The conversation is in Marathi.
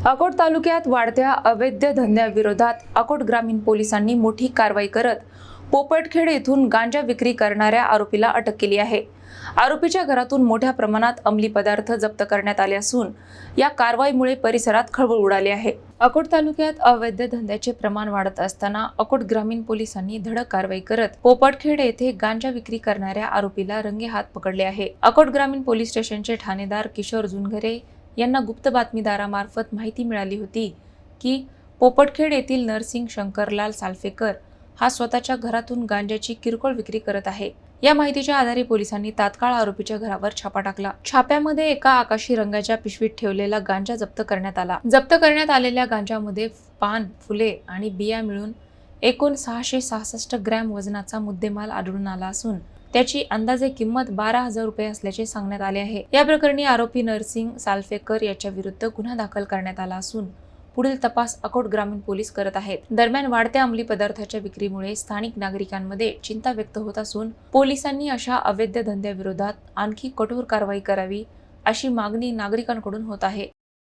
अकोट तालुक्यात वाढत्या अवैध धंद्याविरोधात अकोट ग्रामीण पोलिसांनी मोठी कारवाई करत पोपटखेड येथून गांजा विक्री करणाऱ्या आरोपीला अटक केली आहे। आरोपीच्या घरातून मोठ्या प्रमाणात अंमली पदार्थ जप्त करण्यात आले असून या कारवाईमुळे परिसरात खळबळ उडाली आहे। अकोट तालुक्यात अवैध धंद्याचे प्रमाण वाढत असताना अकोट ग्रामीण पोलिसांनी धडक कारवाई करत पोपटखेड येथे गांजा विक्री करणाऱ्या आरोपीला रंगेहात पकडले आहे। अकोट ग्रामीण पोलीस स्टेशनचे ठाणेदार किशोर जुनघरे यांना गुप्त बातमीदारामार्फत माहिती मिळाली होती की पोपटखेड येथील नरसिंग शंकरलाल सालफेकर हा स्वतःच्या घरातून गांजाची किरकोळ विक्री करत आहे। या माहितीच्या आधारे पोलिसांनी तात्काळ आरोपीच्या घरावर छापा टाकला। छाप्यामध्ये एका आकाशी रंगाच्या पिशवीत ठेवलेला गांजा जप्त करण्यात आला। जप्त करण्यात आलेल्या गांजामध्ये पान, फुले आणि बिया मिळून एकूण 666 ग्रॅम वजनाचा मुद्देमाल आढळून आला असून त्याची अंदाजे किंमत 12,000 रुपये असल्याचे सांगण्यात आले आहे। या प्रकरणी आरोपी नरसिंग सालफेकर याच्या विरुद्ध गुन्हा दाखल करण्यात आला असून पुढील तपास अकोट ग्रामीण पोलीस करत आहेत। दरम्यान वाढत्या अंमली पदार्थाच्या विक्रीमुळे स्थानिक नागरिकांमध्ये चिंता व्यक्त होत असून पोलिसांनी अशा अवैध धंद्याविरोधात आणखी कठोर कारवाई करावी अशी मागणी नागरिकांकडून होत आहे।